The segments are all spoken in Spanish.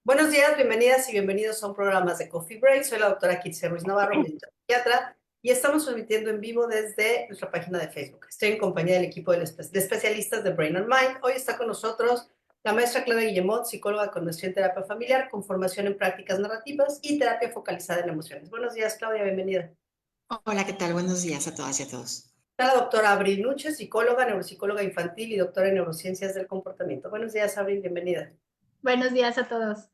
Buenos días, bienvenidas y bienvenidos a un programa de Coffee Break. Soy la doctora Kitsia Ruiz Navarro, médica psiquiatra, y estamos transmitiendo en vivo desde nuestra página de Facebook. Estoy en compañía del equipo de especialistas de Brain and Mind. Hoy está con nosotros la maestra Claudia Guillemot, psicóloga con maestría en terapia familiar, con formación en prácticas narrativas y terapia focalizada en emociones. Buenos días, Claudia, bienvenida. Hola, ¿qué tal? Buenos días a todas y a todos. Está la doctora Abril Nuche, psicóloga, neuropsicóloga infantil y doctora en neurociencias del comportamiento. Buenos días, Abril, bienvenida. Buenos días a todos.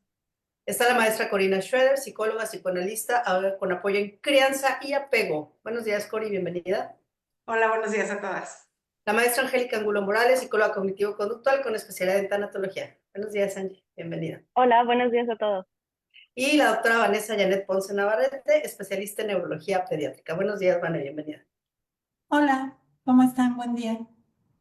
Está la maestra Corina Schroeder, psicóloga, psicoanalista, ahora con apoyo en crianza y apego. Buenos días, Cori, bienvenida. Hola, buenos días a todas. La maestra Angélica Angulo Morales, psicóloga cognitivo-conductual con especialidad en tanatología. Buenos días, Angie, bienvenida. Hola, buenos días a todos. Y la doctora Vanessa Janet Ponce Navarrete, especialista en neurología pediátrica. Buenos días, Vanessa, bienvenida. Hola, ¿cómo están? Buen día.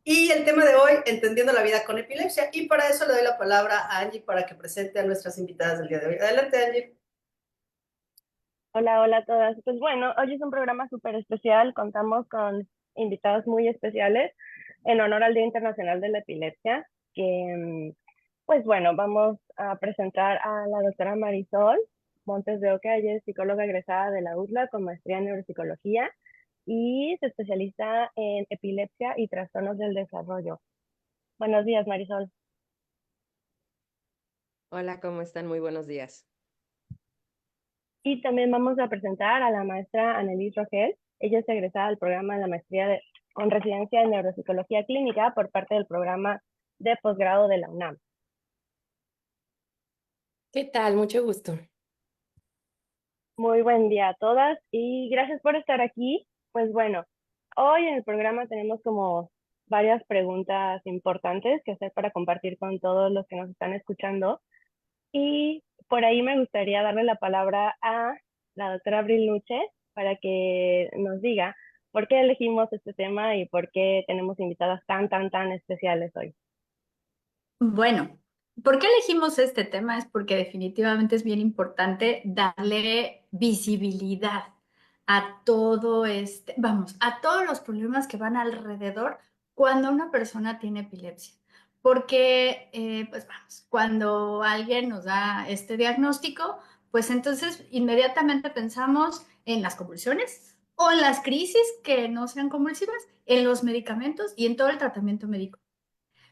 Y el tema de hoy, entendiendo la vida con epilepsia. Y para eso le doy la palabra a Angie para que presente a nuestras invitadas del día de hoy. Adelante, Angie. Hola a todas. Pues bueno, hoy es un programa súper especial. Contamos con invitados muy especiales en honor al Día Internacional de la Epilepsia, que pues bueno, vamos a presentar a la doctora Marisol Montes de Oca. Ella es psicóloga egresada de la UDLA con maestría en neuropsicología y se especializa en epilepsia y trastornos del desarrollo. Buenos días, Marisol. Hola, ¿cómo están? Muy buenos días. Y también vamos a presentar a la maestra Annelies Rogel. Ella es egresada del programa de la maestría con residencia en neuropsicología clínica por parte del programa de posgrado de la UNAM. ¿Qué tal? Mucho gusto. Muy buen día a todas y gracias por estar aquí. Pues bueno, hoy en el programa tenemos como varias preguntas importantes que hacer para compartir con todos los que nos están escuchando. Y por ahí me gustaría darle la palabra a la doctora Abril Nuche para que nos diga por qué elegimos este tema y por qué tenemos invitadas tan especiales hoy. Bueno, ¿por qué elegimos este tema? Es porque definitivamente es bien importante darle visibilidad a todo a todos los problemas que van alrededor cuando una persona tiene epilepsia. Porque, pues vamos, cuando alguien nos da este diagnóstico, pues entonces inmediatamente pensamos en las convulsiones o en las crisis que no sean convulsivas, en los medicamentos y en todo el tratamiento médico,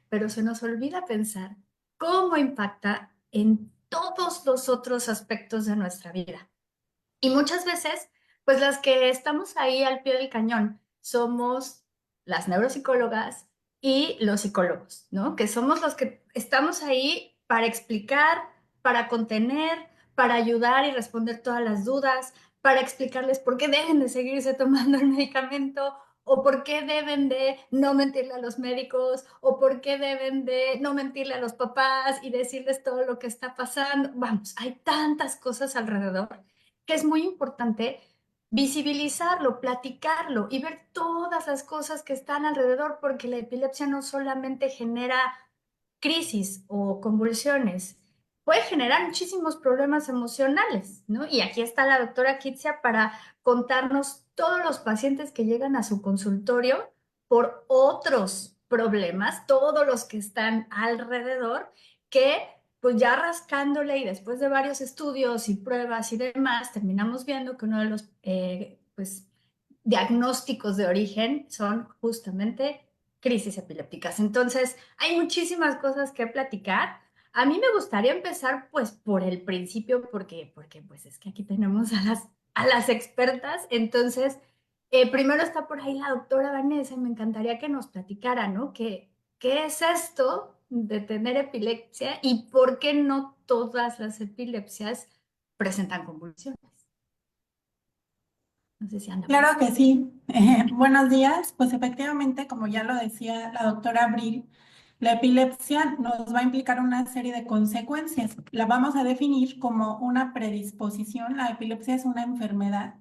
pero se nos olvida pensar cómo impacta en todos los otros aspectos de nuestra vida. Y muchas veces, pues las que estamos ahí al pie del cañón somos las neuropsicólogas y los psicólogos, ¿no? Que somos los que estamos ahí para explicar, para contener, para ayudar y responder todas las dudas, para explicarles por qué deben de seguirse tomando el medicamento o por qué deben de no mentirle a los médicos o por qué deben de no mentirle a los papás y decirles todo lo que está pasando. Vamos, hay tantas cosas alrededor que es muy importante visibilizarlo, platicarlo y ver todas las cosas que están alrededor, porque la epilepsia no solamente genera crisis o convulsiones, puede generar muchísimos problemas emocionales, ¿no? Y aquí está la doctora Kitsia para contarnos todos los pacientes que llegan a su consultorio por otros problemas, todos los que están alrededor, que pues ya rascándole y después de varios estudios y pruebas y demás, terminamos viendo que uno de los pues, diagnósticos de origen son justamente crisis epilépticas. Entonces, hay muchísimas cosas que platicar. A mí me gustaría empezar pues por el principio, porque pues es que aquí tenemos a las expertas. Entonces, primero está por ahí la doctora Vanessa y me encantaría que nos platicara, ¿no? ¿Qué es esto de tener epilepsia y por qué no todas las epilepsias presentan convulsiones? No sé si anda por Claro que sí. Buenos días. Pues efectivamente, como ya lo decía la doctora Abril, la epilepsia nos va a implicar una serie de consecuencias. La vamos a definir como una predisposición. La epilepsia es una enfermedad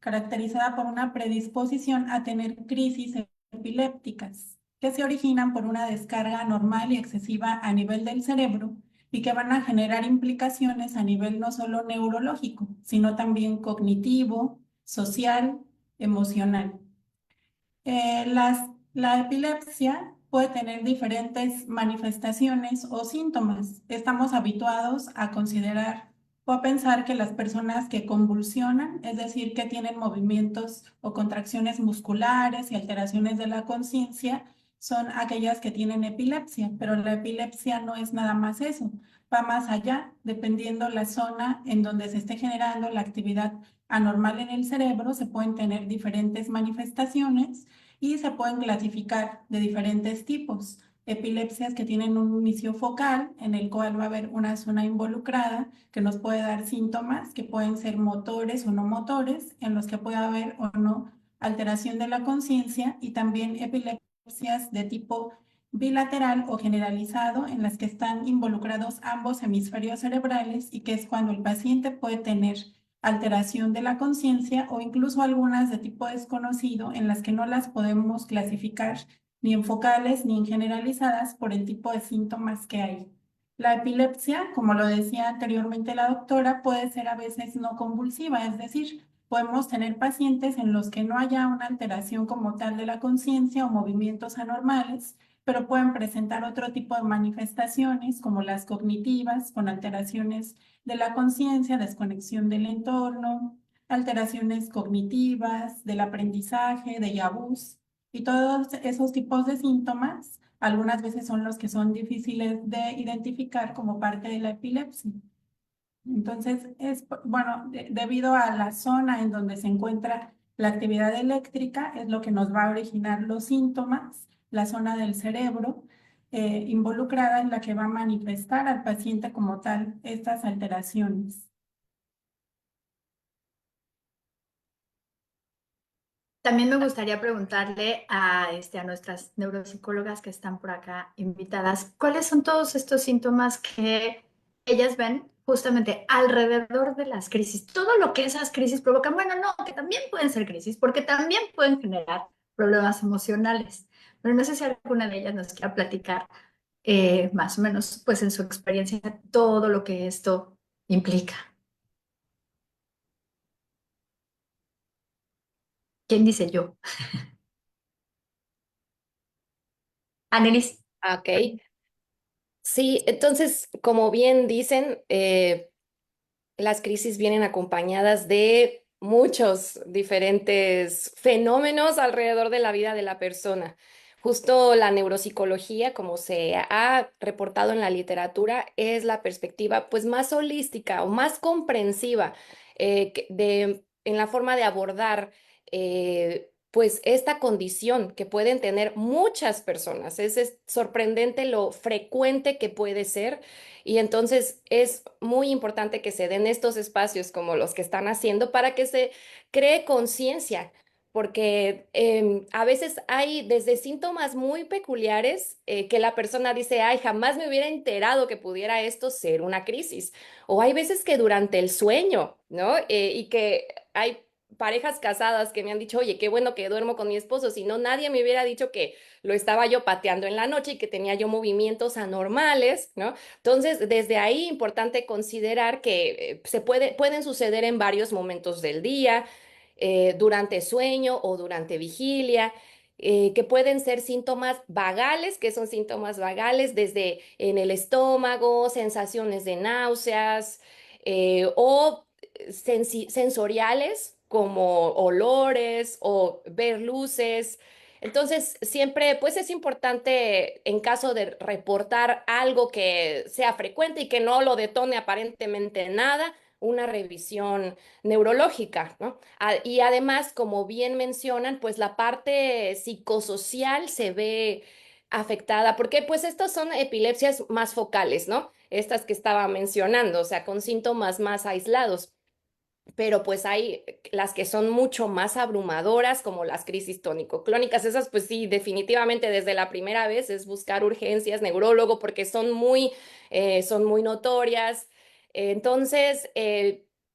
caracterizada por una predisposición a tener crisis epilépticas que se originan por una descarga normal y excesiva a nivel del cerebro y que van a generar implicaciones a nivel no solo neurológico, sino también cognitivo, social, emocional. La epilepsia puede tener diferentes manifestaciones o síntomas. Estamos habituados a considerar o a pensar que las personas que convulsionan, es decir, que tienen movimientos o contracciones musculares y alteraciones de la conciencia, son aquellas que tienen epilepsia, pero la epilepsia no es nada más eso, va más allá, dependiendo la zona en donde se esté generando la actividad anormal en el cerebro, se pueden tener diferentes manifestaciones y se pueden clasificar de diferentes tipos. Epilepsias que tienen un inicio focal en el cual va a haber una zona involucrada que nos puede dar síntomas que pueden ser motores o no motores, en los que puede haber o no alteración de la conciencia, y también epilepsias de tipo bilateral o generalizado en las que están involucrados ambos hemisferios cerebrales y que es cuando el paciente puede tener alteración de la conciencia o incluso algunas de tipo desconocido en las que no las podemos clasificar ni en focales ni en generalizadas por el tipo de síntomas que hay. La epilepsia, como lo decía anteriormente la doctora, puede ser a veces no convulsiva, es decir, podemos tener pacientes en los que no haya una alteración como tal de la conciencia o movimientos anormales, pero pueden presentar otro tipo de manifestaciones como las cognitivas, con alteraciones de la conciencia, desconexión del entorno, alteraciones cognitivas, del aprendizaje, déjà vus, y todos esos tipos de síntomas algunas veces son los que son difíciles de identificar como parte de la epilepsia. Entonces, bueno, debido a la zona en donde se encuentra la actividad eléctrica, es lo que nos va a originar los síntomas, la zona del cerebro involucrada en la que va a manifestar al paciente como tal estas alteraciones. También me gustaría preguntarle a nuestras neuropsicólogas que están por acá invitadas, ¿cuáles son todos estos síntomas que ellas ven justamente alrededor de las crisis? Todo lo que esas crisis provocan, bueno, no, que también pueden ser crisis, porque también pueden generar problemas emocionales. Pero no sé si alguna de ellas nos quiera platicar más o menos, pues en su experiencia, todo lo que esto implica. ¿Quién dice yo? Annelies. Ok. Sí, entonces, como bien dicen, las crisis vienen acompañadas de muchos diferentes fenómenos alrededor de la vida de la persona. Justo la neuropsicología, como se ha reportado en la literatura, es la perspectiva pues más holística o más comprensiva en la forma de abordar pues esta condición que pueden tener muchas personas. Es sorprendente lo frecuente que puede ser, y entonces es muy importante que se den estos espacios como los que están haciendo para que se cree conciencia, porque a veces hay desde síntomas muy peculiares que la persona dice, ay, jamás me hubiera enterado que pudiera esto ser una crisis. O hay veces que durante el sueño, ¿no? Y que hay parejas casadas que me han dicho, oye, qué bueno que duermo con mi esposo, si no, nadie me hubiera dicho que lo estaba yo pateando en la noche y que tenía yo movimientos anormales, ¿no? Entonces, desde ahí, importante considerar que pueden suceder en varios momentos del día, durante sueño o durante vigilia, que pueden ser síntomas vagales, que son síntomas vagales desde en el estómago, sensaciones de náuseas, o sensoriales como olores o ver luces. Entonces, siempre, pues es importante en caso de reportar algo que sea frecuente y que no lo detone aparentemente nada, una revisión neurológica, ¿no? Y además, como bien mencionan, pues la parte psicosocial se ve afectada, porque pues estas son epilepsias más focales, ¿no? Estas que estaba mencionando, o sea, con síntomas más aislados. Pero pues hay las que son mucho más abrumadoras, como las crisis tónico-clónicas. Esas, pues sí, definitivamente desde la primera vez es buscar urgencias, neurólogo, porque son muy notorias. Entonces,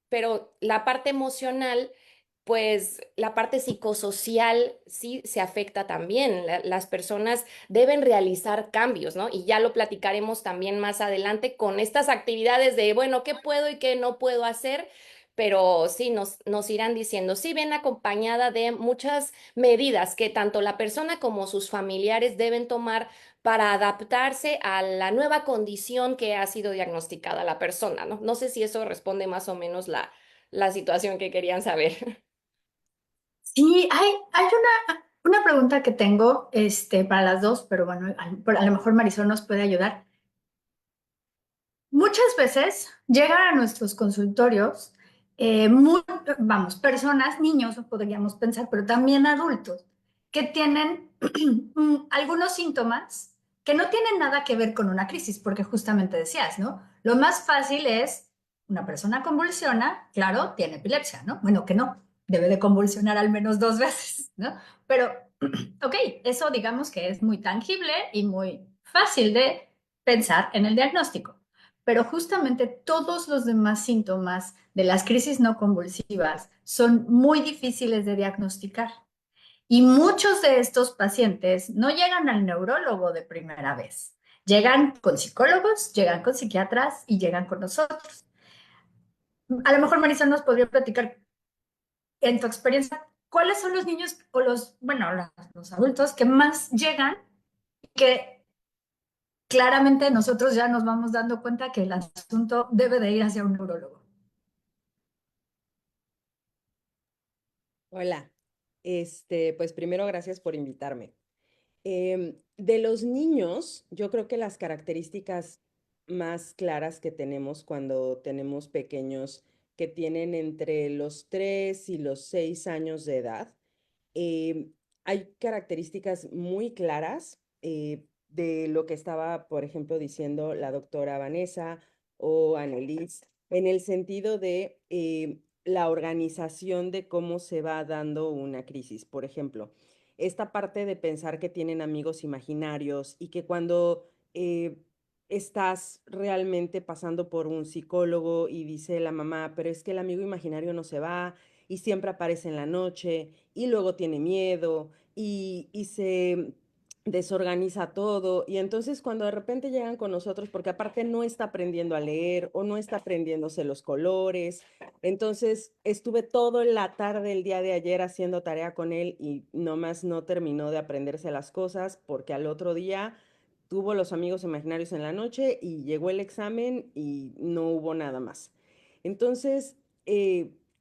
pero la parte emocional, pues la parte psicosocial sí se afecta también. Las personas deben realizar cambios, ¿no? Y ya lo platicaremos también más adelante con estas actividades de, bueno, ¿qué puedo y qué no puedo hacer? pero sí nos irán diciendo, sí, viene acompañada de muchas medidas que tanto la persona como sus familiares deben tomar para adaptarse a la nueva condición que ha sido diagnosticada la persona, ¿no? No sé si eso responde más o menos la situación que querían saber. Sí, hay una pregunta que tengo para las dos, pero bueno, a lo mejor Marisol nos puede ayudar. Muchas veces llegan a nuestros consultorios, personas, niños, podríamos pensar, pero también adultos, que tienen algunos síntomas que no tienen nada que ver con una crisis, porque justamente decías, ¿no? Lo más fácil es, una persona convulsiona, claro, tiene epilepsia, ¿no? Bueno, que no, debe de convulsionar al menos 2 veces, ¿no? Pero, ok, eso digamos que es muy tangible y muy fácil de pensar en el diagnóstico. Pero justamente todos los demás síntomas de las crisis no convulsivas son muy difíciles de diagnosticar. Y muchos de estos pacientes no llegan al neurólogo de primera vez. Llegan con psicólogos, llegan con psiquiatras y llegan con nosotros. A lo mejor Marisa nos podría platicar en tu experiencia, ¿cuáles son los niños o los adultos que más llegan y que claramente nosotros ya nos vamos dando cuenta que el asunto debe de ir hacia un neurólogo? Hola, pues primero gracias por invitarme. De los niños, yo creo que las características más claras que tenemos cuando tenemos pequeños que tienen entre los 3 y los 6 años de edad, eh, hay características muy claras de lo que estaba, por ejemplo, diciendo la doctora Vanessa o Annelies, en el sentido de la organización de cómo se va dando una crisis. Por ejemplo, esta parte de pensar que tienen amigos imaginarios y que cuando estás realmente pasando por un psicólogo y dice la mamá, pero es que el amigo imaginario no se va y siempre aparece en la noche y luego tiene miedo y se desorganiza todo. Y entonces cuando de repente llegan con nosotros, porque aparte no está aprendiendo a leer o no está aprendiéndose los colores, entonces estuve toda la tarde el día de ayer haciendo tarea con él y nomás no terminó de aprenderse las cosas porque al otro día tuvo los amigos imaginarios en la noche y llegó el examen y no hubo nada más. Entonces,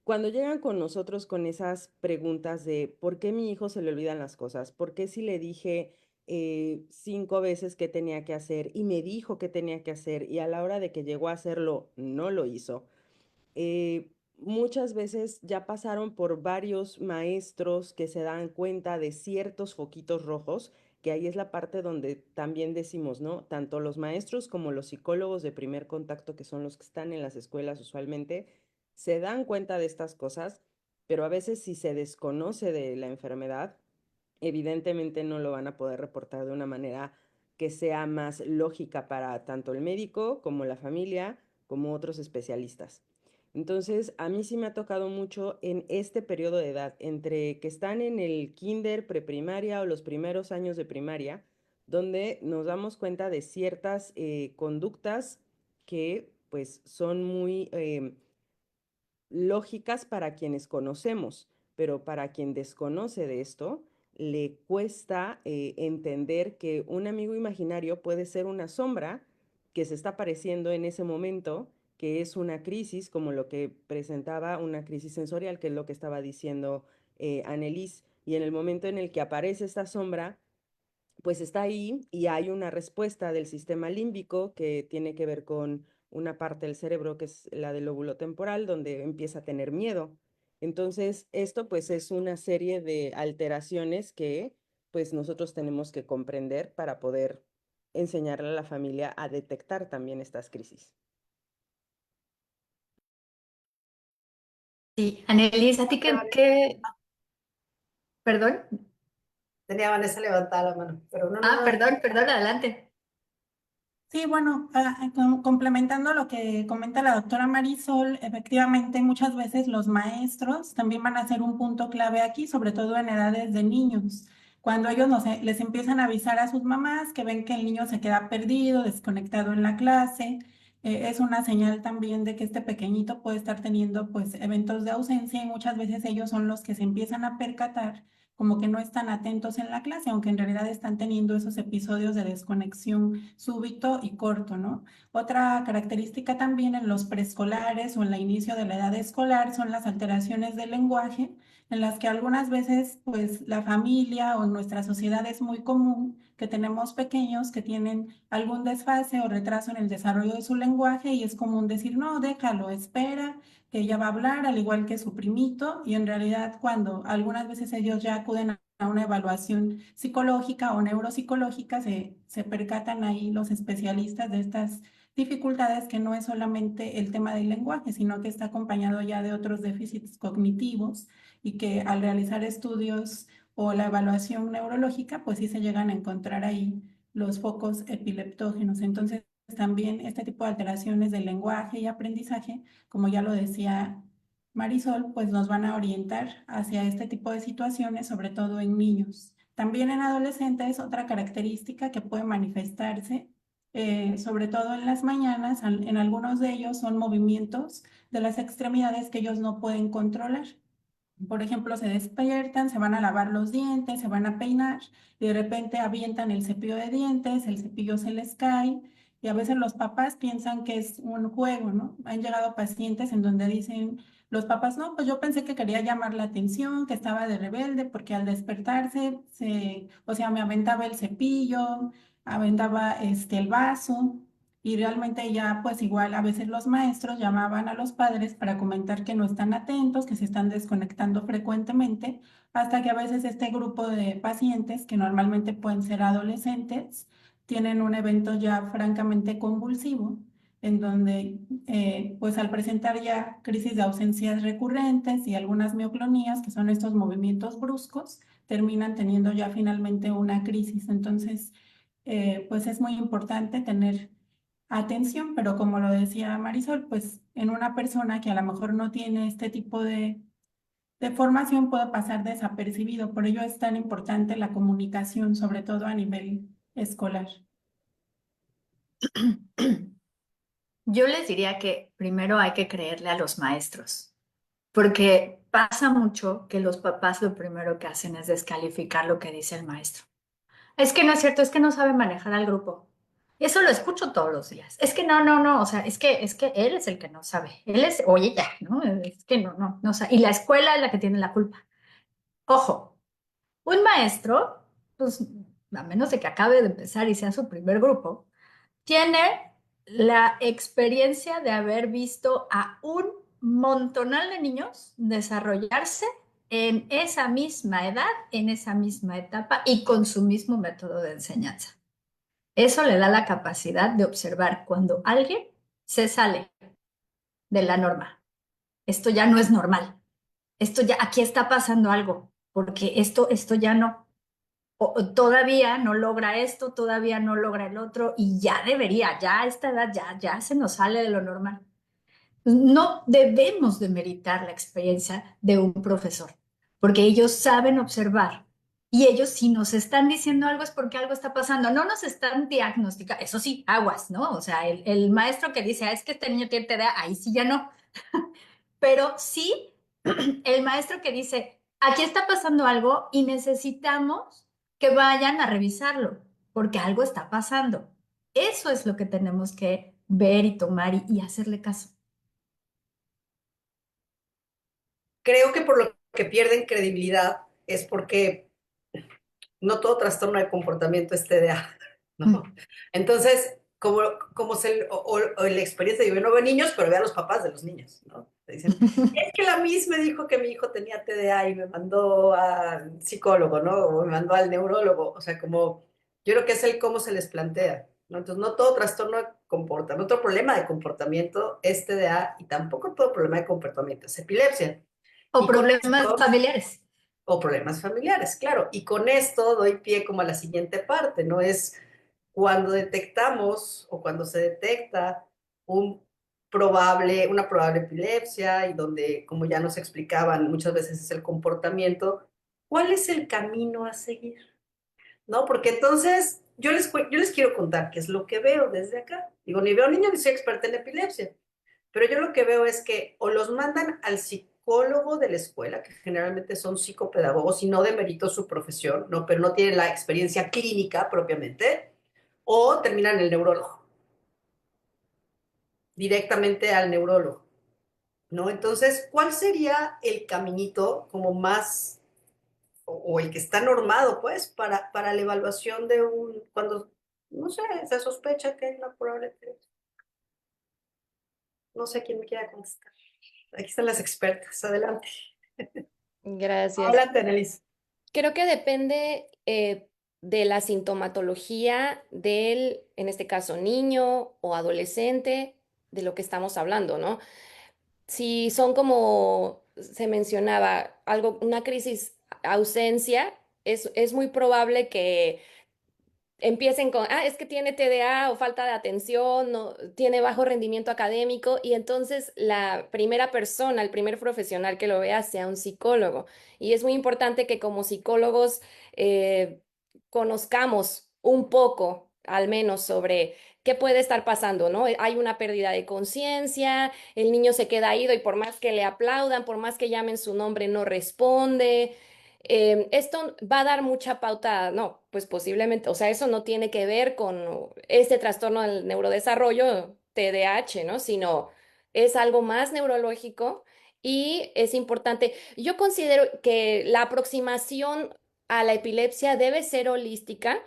cuando llegan con nosotros con esas preguntas de por qué mi hijo se le olvidan las cosas, por qué si le dije 5 veces qué tenía que hacer y me dijo qué tenía que hacer y a la hora de que llegó a hacerlo no lo hizo, muchas veces ya pasaron por varios maestros que se dan cuenta de ciertos foquitos rojos, que ahí es la parte donde también decimos, ¿no? Tanto los maestros como los psicólogos de primer contacto, que son los que están en las escuelas usualmente, se dan cuenta de estas cosas, pero a veces si se desconoce de la enfermedad, evidentemente no lo van a poder reportar de una manera que sea más lógica para tanto el médico como la familia, como otros especialistas. Entonces, a mí sí me ha tocado mucho en este periodo de edad, entre que están en el kinder, preprimaria o los primeros años de primaria, donde nos damos cuenta de ciertas conductas que pues son muy lógicas para quienes conocemos, pero para quien desconoce de esto, le cuesta entender que un amigo imaginario puede ser una sombra que se está apareciendo en ese momento, que es una crisis, como lo que presentaba una crisis sensorial, que es lo que estaba diciendo Annelies, y en el momento en el que aparece esta sombra, pues está ahí y hay una respuesta del sistema límbico que tiene que ver con una parte del cerebro que es la del lóbulo temporal, donde empieza a tener miedo. Entonces, esto pues es una serie de alteraciones que pues nosotros tenemos que comprender para poder enseñarle a la familia a detectar también estas crisis. Sí, Annelies, ¿a ti perdón? Tenía Vanessa levantada la mano, pero no. Perdón, adelante. Sí, bueno, complementando lo que comenta la doctora Marisol, efectivamente muchas veces los maestros también van a ser un punto clave aquí, sobre todo en edades de niños. Cuando ellos no sé, les empiezan a avisar a sus mamás que ven que el niño se queda perdido, desconectado en la clase, es una señal también de que este pequeñito puede estar teniendo pues eventos de ausencia y muchas veces ellos son los que se empiezan a percatar como que no están atentos en la clase, aunque en realidad están teniendo esos episodios de desconexión súbito y corto, ¿no? Otra característica también en los preescolares o en el inicio de la edad escolar son las alteraciones del lenguaje, en las que algunas veces pues la familia o en nuestra sociedad es muy común que tenemos pequeños que tienen algún desfase o retraso en el desarrollo de su lenguaje y es común decir, no, déjalo, espera, que ella va a hablar al igual que su primito y en realidad cuando algunas veces ellos ya acuden a una evaluación psicológica o neuropsicológica, se percatan ahí los especialistas de estas dificultades que no es solamente el tema del lenguaje, sino que está acompañado ya de otros déficits cognitivos y que al realizar estudios o la evaluación neurológica, pues sí se llegan a encontrar ahí los focos epileptógenos. Entonces, también este tipo de alteraciones del lenguaje y aprendizaje, como ya lo decía Marisol, pues nos van a orientar hacia este tipo de situaciones, sobre todo en niños. También en adolescentes, otra característica que puede manifestarse, sobre todo en las mañanas, en algunos de ellos son movimientos de las extremidades que ellos no pueden controlar. Por ejemplo, se despiertan, se van a lavar los dientes, se van a peinar y de repente avientan el cepillo de dientes, el cepillo se les cae y a veces los papás piensan que es un juego, ¿no? Han llegado pacientes en donde dicen los papás, no, pues yo pensé que quería llamar la atención, que estaba de rebelde porque al despertarse, o sea, me aventaba el cepillo, aventaba el vaso. Y realmente ya, pues igual a veces los maestros llamaban a los padres para comentar que no están atentos, que se están desconectando frecuentemente, hasta que a veces este grupo de pacientes, que normalmente pueden ser adolescentes, tienen un evento ya francamente convulsivo, en donde, pues al presentar ya crisis de ausencias recurrentes y algunas mioclonías, que son estos movimientos bruscos, terminan teniendo ya finalmente una crisis. Entonces, pues es muy importante tener atención, pero como lo decía Marisol, pues en una persona que a lo mejor no tiene este tipo de formación puede pasar desapercibido. Por ello es tan importante la comunicación, sobre todo a nivel escolar. Yo les diría que primero hay que creerle a los maestros, porque pasa mucho que los papás lo primero que hacen es descalificar lo que dice el maestro. Es que no es cierto, es que no sabe manejar al grupo. Eso lo escucho todos los días. Es que no, no, no, o sea, es que él es el que no sabe. Él es, oye, ya, ¿no? Es que no, no, no sabe. Y la escuela es la que tiene la culpa. Ojo, un maestro, pues, a menos de que acabe de empezar y sea su primer grupo, tiene la experiencia de haber visto a un montonal de niños desarrollarse en esa misma edad, en esa misma etapa y con su mismo método de enseñanza. Eso le da la capacidad de observar cuando alguien se sale de la norma. Esto ya no es normal. Esto ya, aquí está pasando algo, porque esto ya no. O todavía no logra esto, todavía no logra el otro, y ya debería, ya a esta edad ya se nos sale de lo normal. No debemos demeritar la experiencia de un profesor, porque ellos saben observar y ellos si nos están diciendo algo es porque algo está pasando, no nos están diagnosticando, eso sí, aguas, ¿no? O sea, el maestro que dice, es que este niño tiene TDA, ahí sí ya no, pero sí el maestro que dice, aquí está pasando algo y necesitamos que vayan a revisarlo, porque algo está pasando. Eso es lo que tenemos que ver y tomar y hacerle caso. Creo que por lo que pierden credibilidad es porque no todo trastorno de comportamiento es TDA, ¿no? Entonces, o la experiencia de yo no veo niños, pero veo a los papás de los niños, ¿no? Te dicen, es que la Miss me dijo que mi hijo tenía TDA y me mandó al psicólogo, ¿no? O me mandó al neurólogo, o sea, como, yo creo que es el cómo se les plantea, ¿no? Entonces, no todo trastorno de comportamiento, otro problema de comportamiento es TDA y tampoco todo problema de comportamiento es epilepsia. O Y con problemas esto, familiares. o problemas familiares, claro. Y con esto doy pie como a la siguiente parte, ¿no? Es cuando detectamos o cuando se detecta una probable epilepsia y donde, como ya nos explicaban, muchas veces es el comportamiento, ¿cuál es el camino a seguir? ¿No? Porque entonces yo les quiero contar qué es lo que veo desde acá. Digo, ni veo niños ni soy experta en epilepsia, pero yo lo que veo es que o los mandan al psicólogo de la escuela, que generalmente son psicopedagogos y no demerito su profesión, ¿no? Pero no tienen la experiencia clínica propiamente, o terminan en el neurólogo, directamente al neurólogo, ¿no? Entonces, ¿cuál sería el caminito como más, o el que está normado, pues, para la evaluación de cuando, no sé, se sospecha que hay una probable epilepsia? No sé quién me quiera contestar. Aquí están las expertas. Adelante. Gracias. Adelante, Annelise. Creo que depende de la sintomatología del, en este caso, niño o adolescente, de lo que estamos hablando, ¿no? Si son como se mencionaba, algo, una crisis ausencia, es muy probable que empiecen con, es que tiene TDA o falta de atención, no, tiene bajo rendimiento académico y entonces la primera persona, el primer profesional que lo vea sea un psicólogo. Y es muy importante que como psicólogos conozcamos un poco, al menos, sobre qué puede estar pasando, ¿no? Hay una pérdida de conciencia, el niño se queda ido y por más que le aplaudan, por más que llamen su nombre, no responde. Esto va a dar mucha pauta, no, pues posiblemente, o sea, eso no tiene que ver con este trastorno del neurodesarrollo, TDAH, ¿no? Sino es algo más neurológico y es importante. Yo considero que la aproximación a la epilepsia debe ser holística,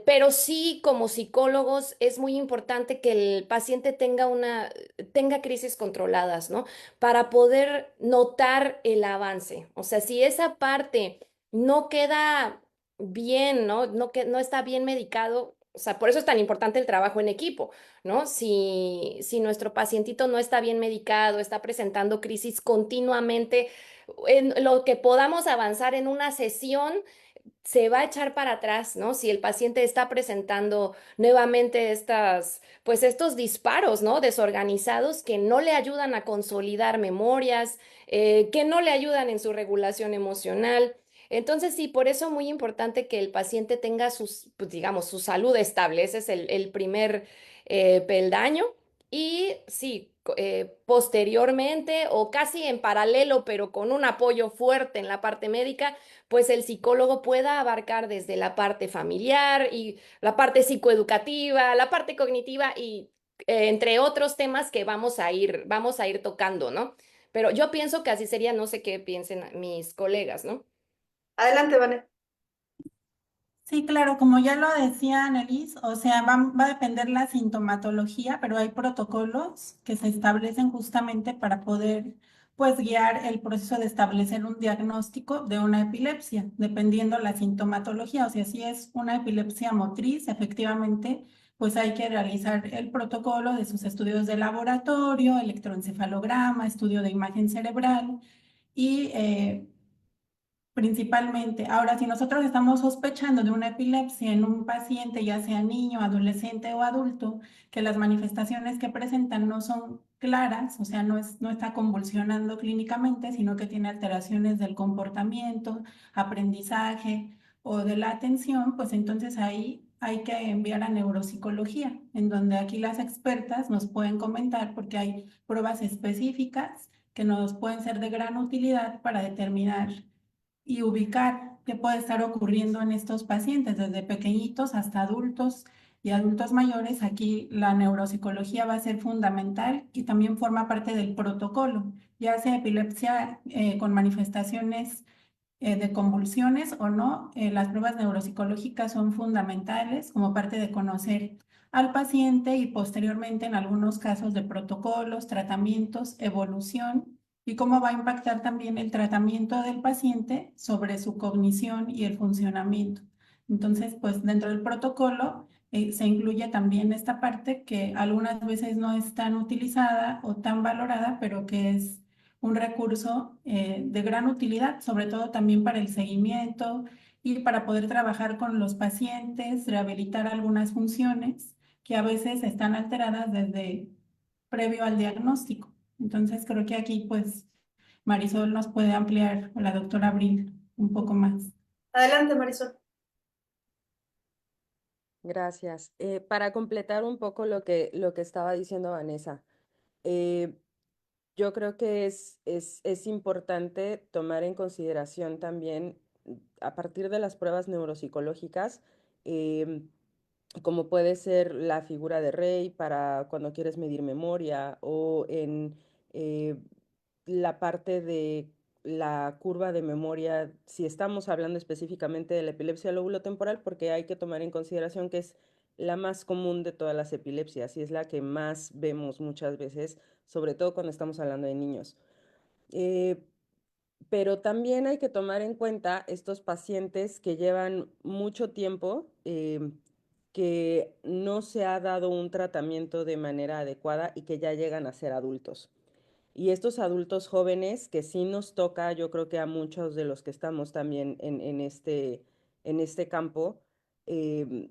pero sí, como psicólogos, es muy importante que el paciente tenga crisis controladas, ¿no? Para poder notar el avance. O sea, si esa parte no queda bien, ¿no? No está bien medicado. O sea, por eso es tan importante el trabajo en equipo, ¿no? Si nuestro pacientito no está bien medicado, está presentando crisis continuamente, en lo que podamos avanzar en una sesión se va a echar para atrás, ¿no? Si el paciente está presentando nuevamente pues estos disparos, ¿no? Desorganizados que no le ayudan a consolidar memorias, que no le ayudan en su regulación emocional. Entonces, sí, por eso muy importante que el paciente tenga pues, digamos, su salud estable. Ese es el primer peldaño. Y sí, posteriormente o casi en paralelo, pero con un apoyo fuerte en la parte médica, pues el psicólogo pueda abarcar desde la parte familiar y la parte psicoeducativa, la parte cognitiva y entre otros temas que vamos a ir tocando, ¿no? Pero yo pienso que así sería, no sé qué piensen mis colegas, ¿no? Adelante, Vané. Sí, claro, como ya lo decía Annelise, o sea, va a depender la sintomatología, pero hay protocolos que se establecen justamente para poder, pues, guiar el proceso de establecer un diagnóstico de una epilepsia, dependiendo la sintomatología. O sea, si es una epilepsia motriz, efectivamente, pues hay que realizar el protocolo de sus estudios de laboratorio, electroencefalograma, estudio de imagen cerebral y principalmente. Ahora, si nosotros estamos sospechando de una epilepsia en un paciente, ya sea niño, adolescente o adulto, que las manifestaciones que presentan no son claras, o sea, no está convulsionando clínicamente, sino que tiene alteraciones del comportamiento, aprendizaje o de la atención, pues entonces ahí hay que enviar a neuropsicología, en donde aquí las expertas nos pueden comentar porque hay pruebas específicas que nos pueden ser de gran utilidad para determinar y ubicar qué puede estar ocurriendo en estos pacientes, desde pequeñitos hasta adultos y adultos mayores. Aquí la neuropsicología va a ser fundamental y también forma parte del protocolo, ya sea epilepsia con manifestaciones de convulsiones o no. Las pruebas neuropsicológicas son fundamentales como parte de conocer al paciente y posteriormente en algunos casos de protocolos, tratamientos, evolución y cómo va a impactar también el tratamiento del paciente sobre su cognición y el funcionamiento. Entonces, pues dentro del protocolo se incluye también esta parte que algunas veces no es tan utilizada o tan valorada, pero que es un recurso de gran utilidad, sobre todo también para el seguimiento y para poder trabajar con los pacientes, rehabilitar algunas funciones que a veces están alteradas desde previo al diagnóstico. Entonces creo que aquí pues Marisol nos puede ampliar, o la doctora Abril, un poco más. Adelante, Marisol. Gracias. Para completar un poco lo que estaba diciendo Vanessa, eh, yo creo que es importante tomar en consideración también, a partir de las pruebas neuropsicológicas, em, como puede ser la figura de Rey para cuando quieres medir memoria o en eh, la parte de la curva de memoria, si estamos hablando específicamente de la epilepsia lóbulo-temporal, porque hay que tomar en consideración que es la más común de todas las epilepsias y es la que más vemos muchas veces, sobre todo cuando estamos hablando de niños. Eh, pero también hay que tomar en cuenta estos pacientes que llevan mucho tiempo, que no se ha dado un tratamiento de manera adecuada y que ya llegan a ser adultos. Y estos adultos jóvenes que sí nos toca, yo creo que a muchos de los que estamos también en este campo, em,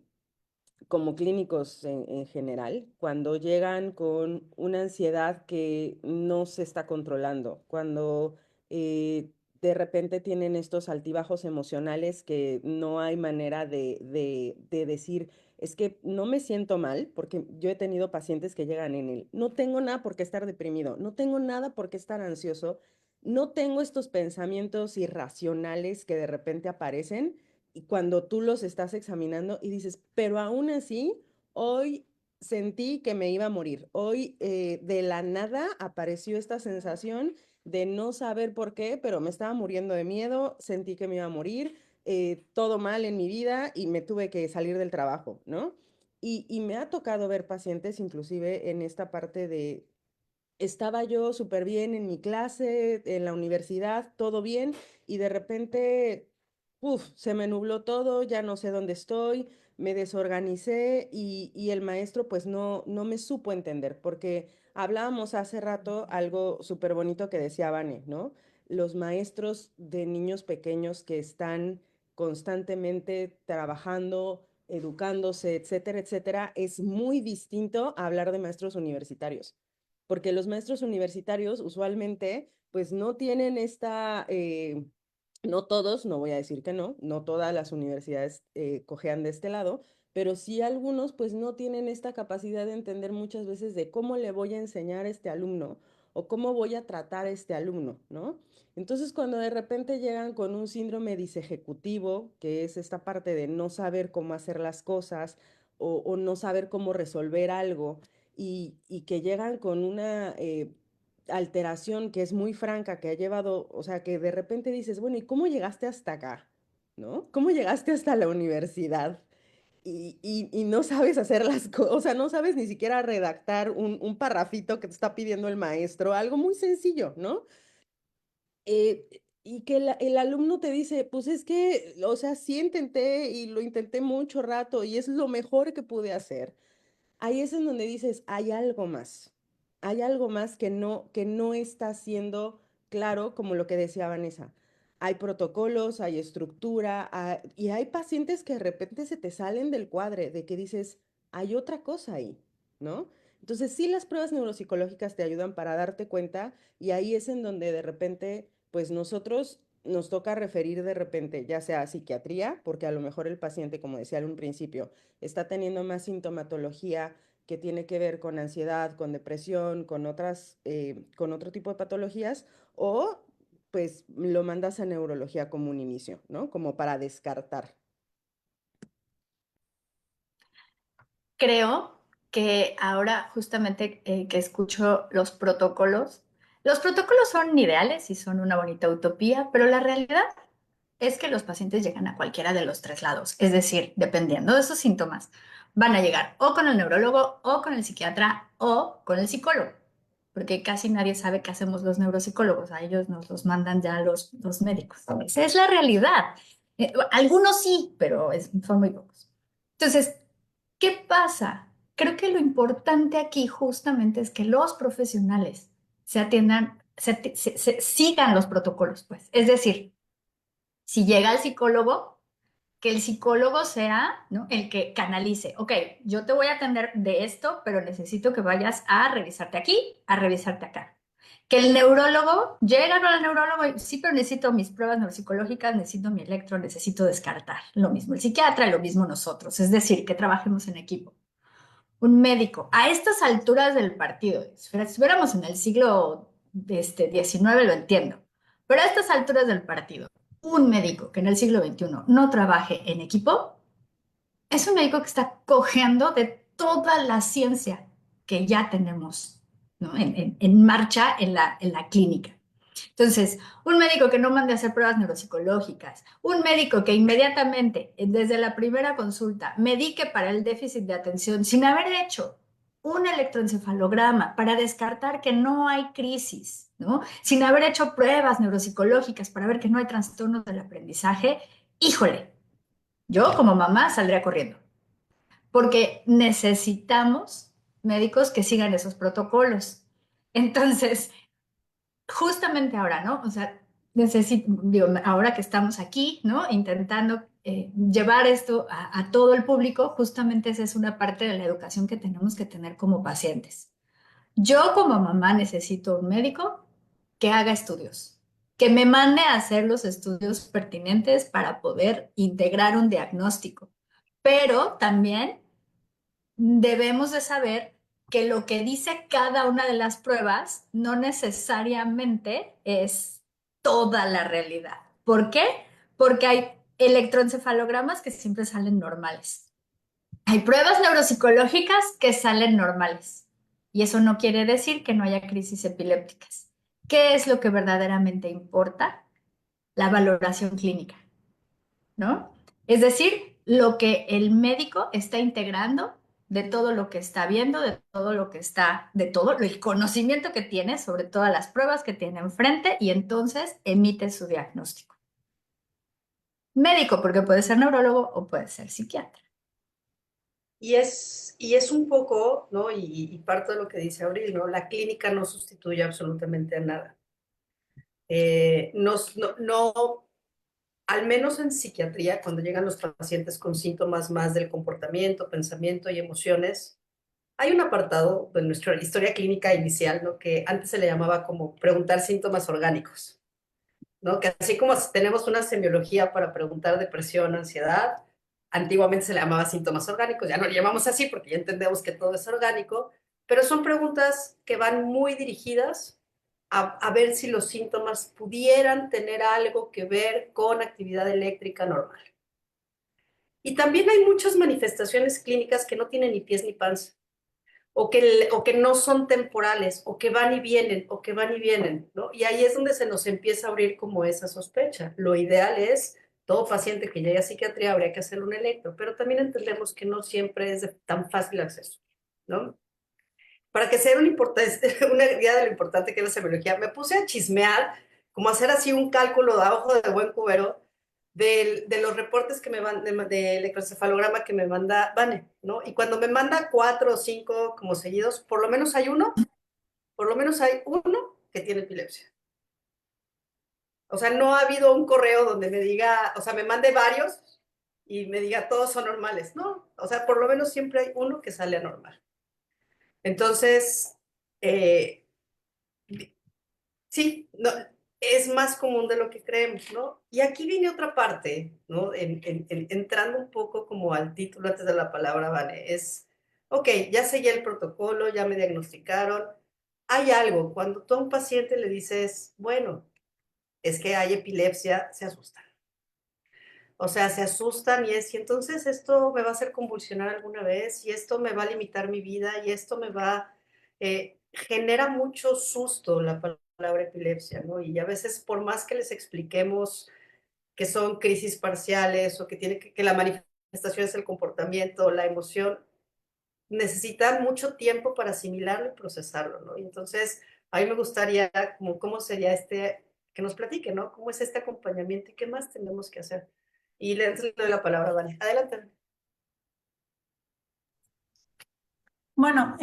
como clínicos en general, cuando llegan con una ansiedad que no se está controlando, cuando eh, de repente tienen estos altibajos emocionales que no hay manera de decir, es que no me siento mal, porque yo he tenido pacientes que llegan en el, no tengo nada por qué estar deprimido, no tengo nada por qué estar ansioso, no tengo estos pensamientos irracionales que de repente aparecen y cuando tú los estás examinando y dices, pero aún así, hoy sentí que me iba a morir. Hoy de la nada apareció esta sensación de no saber por qué, pero me estaba muriendo de miedo, sentí que me iba a morir, todo mal en mi vida y me tuve que salir del trabajo, ¿no? Y me ha tocado ver pacientes inclusive en esta parte de estaba yo súper bien en mi clase, en la universidad, todo bien, y de repente, se me nubló todo, ya no sé dónde estoy, me desorganicé y el maestro pues no me supo entender, porque hablábamos hace rato algo súper bonito que decía Vane, ¿no? Los maestros de niños pequeños que están constantemente trabajando, educándose, etcétera, etcétera, es muy distinto a hablar de maestros universitarios porque los maestros universitarios usualmente pues no tienen no todos, no voy a decir que no, no todas las universidades cojean de este lado, pero sí algunos pues no tienen esta capacidad de entender muchas veces de cómo le voy a enseñar a este alumno o cómo voy a tratar a este alumno, ¿no? Entonces cuando de repente llegan con un síndrome disejecutivo, que es esta parte de no saber cómo hacer las cosas o no saber cómo resolver algo, y que llegan con una alteración que es muy franca, que ha llevado, o sea, que de repente dices, bueno, ¿y cómo llegaste hasta acá? ¿No? ¿Cómo llegaste hasta la universidad? Y no sabes hacer las cosas, o sea, no sabes ni siquiera redactar un parrafito que te está pidiendo el maestro, algo muy sencillo, ¿no? Y que el alumno te dice, pues es que, o sea, sí intenté y lo intenté mucho rato y es lo mejor que pude hacer. Ahí es en donde dices, hay algo más que no está siendo claro, como lo que decía Vanessa. Hay protocolos, hay estructura, y hay pacientes que de repente se te salen del cuadre, de que dices, hay otra cosa ahí, ¿no? Entonces, sí, las pruebas neuropsicológicas te ayudan para darte cuenta, y ahí es en donde de repente, pues nosotros nos toca referir de repente, ya sea a psiquiatría, porque a lo mejor el paciente, como decía en un principio, está teniendo más sintomatología que tiene que ver con ansiedad, con depresión, con otro tipo de patologías, o pues lo mandas a neurología como un inicio, ¿no? Como para descartar. Creo que ahora justamente que escucho los protocolos son ideales y son una bonita utopía, pero la realidad es que los pacientes llegan a cualquiera de los tres lados, es decir, dependiendo de sus síntomas, van a llegar o con el neurólogo o con el psiquiatra o con el psicólogo, porque casi nadie sabe qué hacemos los neuropsicólogos, a ellos nos los mandan ya los médicos. Esa es la realidad. Algunos sí, pero son muy pocos. Entonces, ¿qué pasa? Creo que lo importante aquí justamente es que los profesionales se atiendan, sigan los protocolos, pues. Es decir, si llega el psicólogo, que el psicólogo sea, ¿no?, el que canalice, ok, yo te voy a atender de esto, pero necesito que vayas a revisarte aquí, a revisarte acá. Que el neurólogo llega con el neurólogo y sí, pero necesito mis pruebas neuropsicológicas, necesito mi electro, necesito descartar. Lo mismo el psiquiatra, lo mismo nosotros. Es decir, que trabajemos en equipo. Un médico, a estas alturas del partido, si estuviéramos en el siglo XIX, lo entiendo, pero a estas alturas del partido, un médico que en el siglo XXI no trabaje en equipo, es un médico que está cojeando de toda la ciencia que ya tenemos, ¿no? en marcha en la clínica. Entonces, un médico que no mande a hacer pruebas neuropsicológicas, un médico que inmediatamente, desde la primera consulta, medique para el déficit de atención sin haber hecho un electroencefalograma para descartar que no hay crisis, ¿no? Sin haber hecho pruebas neuropsicológicas para ver que no hay trastornos del aprendizaje, híjole, yo como mamá saldría corriendo, porque necesitamos médicos que sigan esos protocolos. Entonces, justamente ahora, ¿no? O sea, digo, ahora que estamos aquí, ¿no? Intentando llevar esto a todo el público, justamente esa es una parte de la educación que tenemos que tener como pacientes. Yo como mamá necesito un médico que haga estudios, que me mande a hacer los estudios pertinentes para poder integrar un diagnóstico, pero también debemos de saber que lo que dice cada una de las pruebas no necesariamente es toda la realidad. ¿Por qué? Porque hay electroencefalogramas que siempre salen normales. Hay pruebas neuropsicológicas que salen normales. Y eso no quiere decir que no haya crisis epilépticas. ¿Qué es lo que verdaderamente importa? La valoración clínica, ¿no? Es decir, lo que el médico está integrando de todo lo que está viendo, de todo lo que está, de todo el conocimiento que tiene sobre todas las pruebas que tiene enfrente y entonces emite su diagnóstico. Médico, porque puede ser neurólogo o puede ser psiquiatra. Y es un poco, ¿no? Y parte de lo que dice Abril, ¿no? La clínica no sustituye absolutamente a nada. No, al menos en psiquiatría, cuando llegan los pacientes con síntomas más del comportamiento, pensamiento y emociones, hay un apartado de nuestra historia clínica inicial, ¿no? Que antes se le llamaba como preguntar síntomas orgánicos, ¿no? Que así como tenemos una semiología para preguntar depresión, ansiedad, antiguamente se le llamaba síntomas orgánicos, ya no le llamamos así porque ya entendemos que todo es orgánico, pero son preguntas que van muy dirigidas a ver si los síntomas pudieran tener algo que ver con actividad eléctrica normal. Y también hay muchas manifestaciones clínicas que no tienen ni pies ni panza, o que no son temporales, o que van y vienen, o que van y vienen, ¿no? Y ahí es donde se nos empieza a abrir como esa sospecha. Lo ideal es, todo paciente que llegue a psiquiatría habría que hacer un electro, pero también entendemos que no siempre es de tan fácil acceso, ¿no? Para que sea una idea de lo importante que es la semiología, me puse a chismear, como hacer así un cálculo de ojo de buen cubero de los reportes que me van de electroencefalograma que me manda Vane, ¿no? Y cuando me manda 4 o 5 como seguidos, por lo menos hay uno que tiene epilepsia. O sea, no ha habido un correo donde me diga, o sea, me mande varios y me diga todos son normales. No, o sea, por lo menos siempre hay uno que sale anormal. Entonces, eh, sí, no, es más común de lo que creemos, ¿no? Y aquí viene otra parte, ¿no? Entrando un poco como al título antes de la palabra, vale, es, ok, ya seguí el protocolo, ya me diagnosticaron. Hay algo, cuando tú a un paciente le dices, bueno, es que hay epilepsia, se asustan. O sea, se asustan y entonces esto me va a hacer convulsionar alguna vez y esto me va a limitar mi vida y esto me va, genera mucho susto la palabra epilepsia, ¿no? Y a veces por más que les expliquemos que son crisis parciales o que que la manifestación es el comportamiento, la emoción, necesitan mucho tiempo para asimilarlo y procesarlo, ¿no? Y entonces a mí me gustaría, como, cómo sería que nos platique, ¿no? ¿Cómo es este acompañamiento y qué más tenemos que hacer? Y le doy la palabra a Vane. Adelante. Bueno,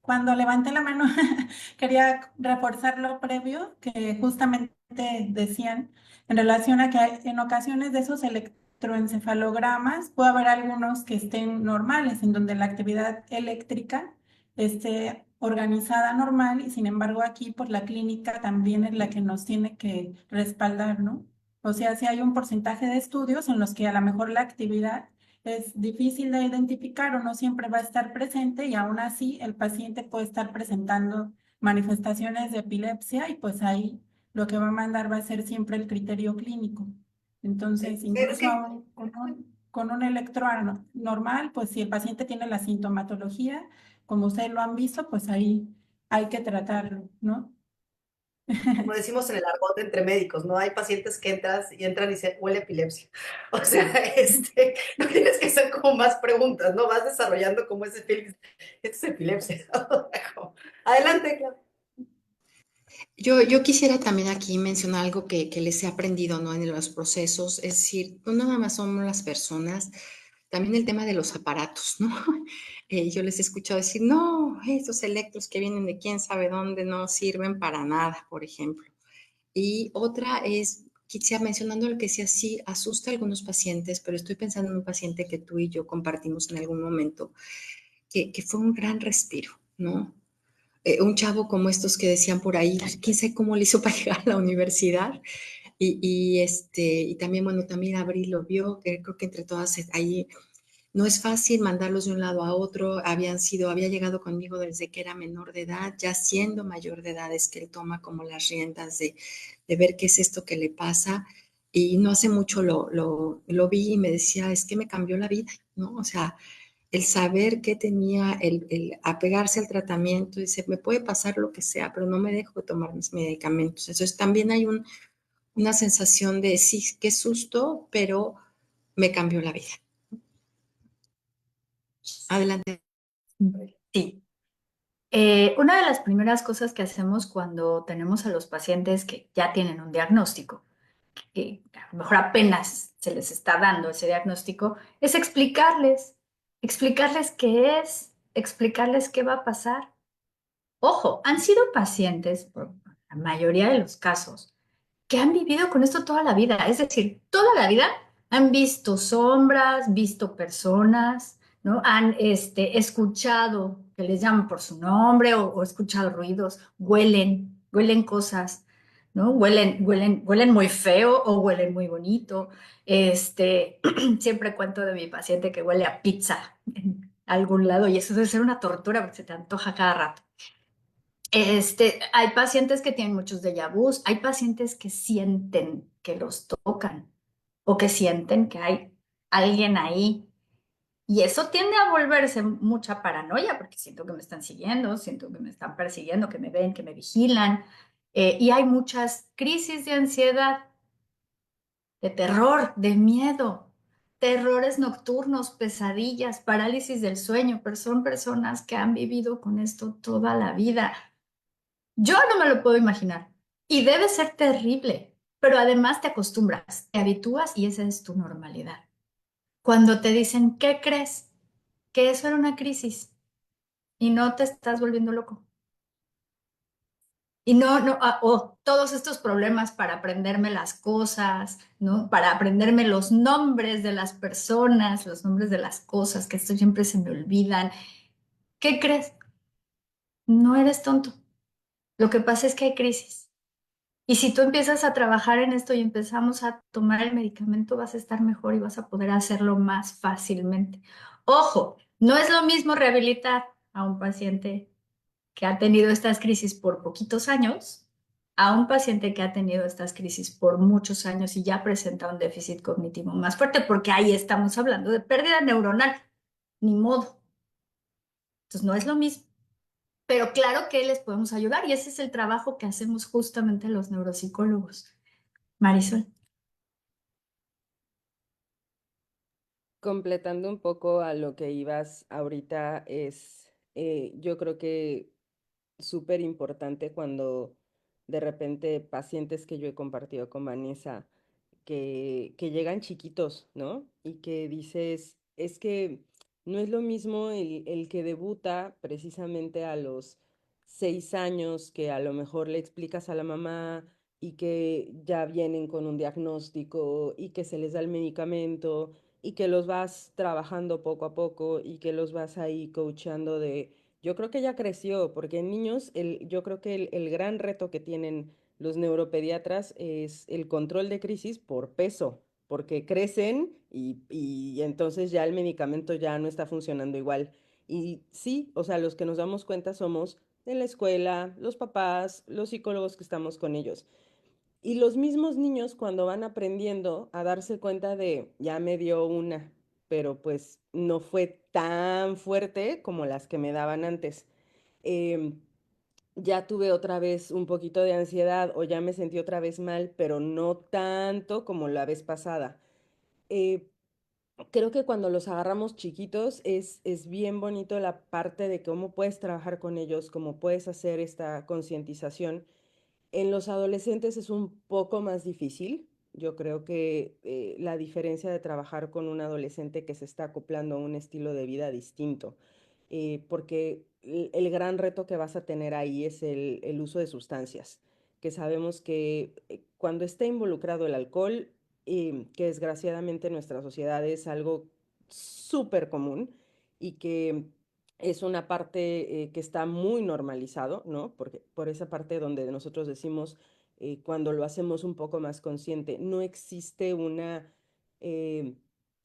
cuando levanté la mano, quería reforzar lo previo que justamente decían en relación a que en ocasiones de esos electroencefalogramas puede haber algunos que estén normales, en donde la actividad eléctrica esté organizada normal y sin embargo aquí pues la clínica también es la que nos tiene que respaldar, ¿no? O sea, si hay un porcentaje de estudios en los que a lo mejor la actividad es difícil de identificar o no siempre va a estar presente y aún así el paciente puede estar presentando manifestaciones de epilepsia y pues ahí lo que va a mandar va a ser siempre el criterio clínico. Entonces, Es incluso que aún con un electro normal, pues si el paciente tiene la sintomatología, como ustedes lo han visto, pues ahí hay que tratarlo, ¿no? como decimos en el argot entre médicos, ¿no? Hay pacientes que entran y dicen, huele a epilepsia. O sea, no tienes que hacer como más preguntas, ¿no? Vas desarrollando como ese feeling, esto es epilepsia. Adelante, Clau. Yo quisiera también aquí mencionar algo que les he aprendido, ¿no? En los procesos, es decir, no nada más somos las personas, también el tema de los aparatos, ¿no? Yo les he escuchado decir, no, esos electros que vienen de quién sabe dónde no sirven para nada, por ejemplo. Y otra es, quisiera mencionando lo que decía, sí, asusta a algunos pacientes, pero estoy pensando en un paciente que tú y yo compartimos en algún momento, que fue un gran respiro, ¿no? Un chavo como estos que decían por ahí, quién sabe cómo le hizo para llegar a la universidad. Y también, bueno, también Abril lo vio, que creo que entre todas ahí no es fácil mandarlos de un lado a otro. Había llegado conmigo desde que era menor de edad, ya siendo mayor de edad es que él toma como las riendas de ver qué es esto que le pasa. Y no hace mucho lo vi y me decía, es que me cambió la vida, ¿no? O sea, el saber que tenía, el apegarse al tratamiento, dice, me puede pasar lo que sea, pero no me dejo de tomar mis medicamentos. Entonces también hay una sensación de, sí, qué susto, pero me cambió la vida. Adelante. Sí. Una de las primeras cosas que hacemos cuando tenemos a los pacientes que ya tienen un diagnóstico, que a lo mejor apenas se les está dando ese diagnóstico, es explicarles qué es, explicarles qué va a pasar. Ojo, han sido pacientes, por la mayoría de los casos, que han vivido con esto toda la vida. Es decir, toda la vida han visto sombras, visto personas, ¿no? Han escuchado que les llaman por su nombre o escuchado ruidos, huelen cosas, ¿no? Huelen muy feo o huelen muy bonito. Siempre cuento de mi paciente que huele a pizza en algún lado y eso debe ser una tortura porque se te antoja cada rato. Hay pacientes que tienen muchos déjà vus, hay pacientes que sienten que los tocan o que sienten que hay alguien ahí. Y eso tiende a volverse mucha paranoia porque siento que me están siguiendo, siento que me están persiguiendo, que me ven, que me vigilan. Y hay muchas crisis de ansiedad, de terror, de miedo, terrores nocturnos, pesadillas, parálisis del sueño, pero son personas que han vivido con esto toda la vida. Yo no me lo puedo imaginar. Y debe ser terrible, pero además te acostumbras, te habitúas y esa es tu normalidad. Cuando te dicen, ¿qué crees? Que eso era una crisis y no te estás volviendo loco. Y todos estos problemas para aprenderme las cosas, ¿no? Para aprenderme los nombres de las personas, los nombres de las cosas, que esto siempre se me olvidan. ¿Qué crees? No eres tonto. Lo que pasa es que hay crisis. Y si tú empiezas a trabajar en esto y empezamos a tomar el medicamento, vas a estar mejor y vas a poder hacerlo más fácilmente. Ojo, no es lo mismo rehabilitar a un paciente que ha tenido estas crisis por poquitos años a un paciente que ha tenido estas crisis por muchos años y ya presenta un déficit cognitivo más fuerte, porque ahí estamos hablando de pérdida neuronal. Ni modo. Entonces no es lo mismo. Pero claro que les podemos ayudar y ese es el trabajo que hacemos justamente los neuropsicólogos. Marisol. Completando un poco a lo que ibas ahorita, yo creo que súper importante cuando de repente pacientes que yo he compartido con Vanessa, que llegan chiquitos, ¿no? Y que dices, es que no es lo mismo el que debuta precisamente a los 6 años, que a lo mejor le explicas a la mamá y que ya vienen con un diagnóstico y que se les da el medicamento y que los vas trabajando poco a poco y que los vas ahí coachando de Yo creo que ya creció, porque en niños yo creo que el gran reto que tienen los neuropediatras es el control de crisis por peso, porque crecen y entonces ya el medicamento ya no está funcionando igual. Y sí, o sea, los que nos damos cuenta somos en la escuela, los papás, los psicólogos que estamos con ellos. Y los mismos niños cuando van aprendiendo a darse cuenta de, ya me dio una, pero pues no fue tan fuerte como las que me daban antes. Em, ya tuve otra vez un poquito de ansiedad o ya me sentí otra vez mal, pero no tanto como la vez pasada. Eh, Creo que cuando los agarramos chiquitos es bien bonito la parte de cómo puedes trabajar con ellos, cómo puedes hacer esta concientización. En los adolescentes es un poco más difícil. Yo creo que la diferencia de trabajar con un adolescente que se está acoplando a un estilo de vida distinto, porque el gran reto que vas a tener ahí es el uso de sustancias, que sabemos que cuando está involucrado el alcohol, que desgraciadamente en nuestra sociedad es algo súper común y que es una parte que está muy normalizado, ¿no? Porque por esa parte donde nosotros decimos, cuando lo hacemos un poco más consciente, no existe una eh,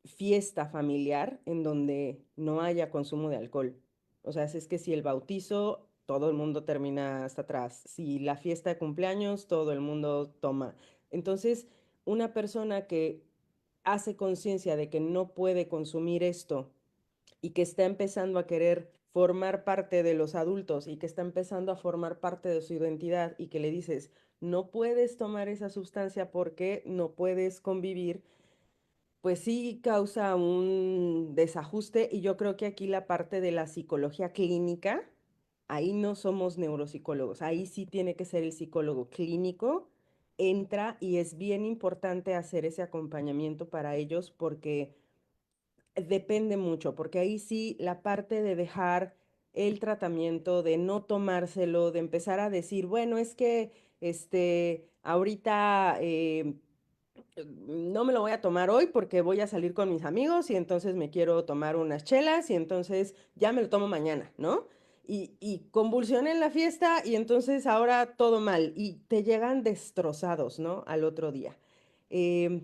fiesta familiar en donde no haya consumo de alcohol. O sea, es que si el bautizo, todo el mundo termina hasta atrás. Si la fiesta de cumpleaños, todo el mundo toma. Entonces, una persona que hace conciencia de que no puede consumir esto y que está empezando a querer formar parte de los adultos y que está empezando a formar parte de su identidad y que le dices, no puedes tomar esa sustancia porque no puedes convivir, pues sí causa un desajuste y yo creo que aquí la parte de la psicología clínica, ahí no somos neuropsicólogos, ahí sí tiene que ser el psicólogo clínico, entra y es bien importante hacer ese acompañamiento para ellos porque depende mucho, porque ahí sí la parte de dejar el tratamiento, de no tomárselo, de empezar a decir, bueno, es que ahorita no me lo voy a tomar hoy porque voy a salir con mis amigos y entonces me quiero tomar unas chelas y entonces ya me lo tomo mañana, ¿no? Y convulsión en la fiesta y entonces ahora todo mal y te llegan destrozados, ¿no? Al otro día. Em,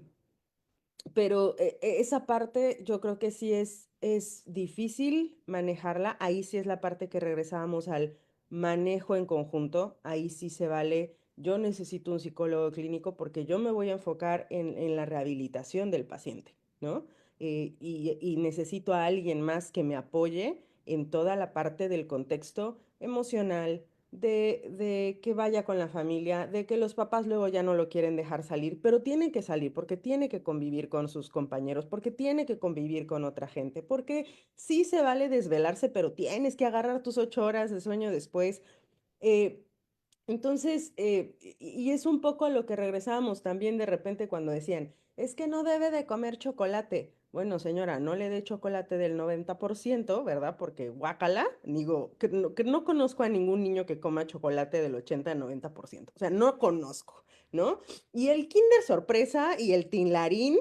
pero esa parte yo creo que sí es difícil manejarla. Ahí sí es la parte que regresábamos al manejo en conjunto. Ahí sí se vale. Yo necesito un psicólogo clínico porque yo me voy a enfocar en la rehabilitación del paciente, ¿no? Y necesito a alguien más que me apoye en toda la parte del contexto emocional, de que vaya con la familia, de que los papás luego ya no lo quieren dejar salir, pero tiene que salir porque tiene que convivir con sus compañeros, porque tiene que convivir con otra gente, porque sí se vale desvelarse, pero tienes que agarrar tus 8 horas de sueño después. Eh, entonces, y es un poco a lo que regresábamos también de repente cuando decían, es que no debe de comer chocolate. Bueno, señora, no le dé chocolate del 90%, ¿verdad? Porque guácala, digo, que no conozco a ningún niño que coma chocolate del 80 al 90%. O sea, no conozco, ¿no? Y el Kinder Sorpresa y el Tinlarín,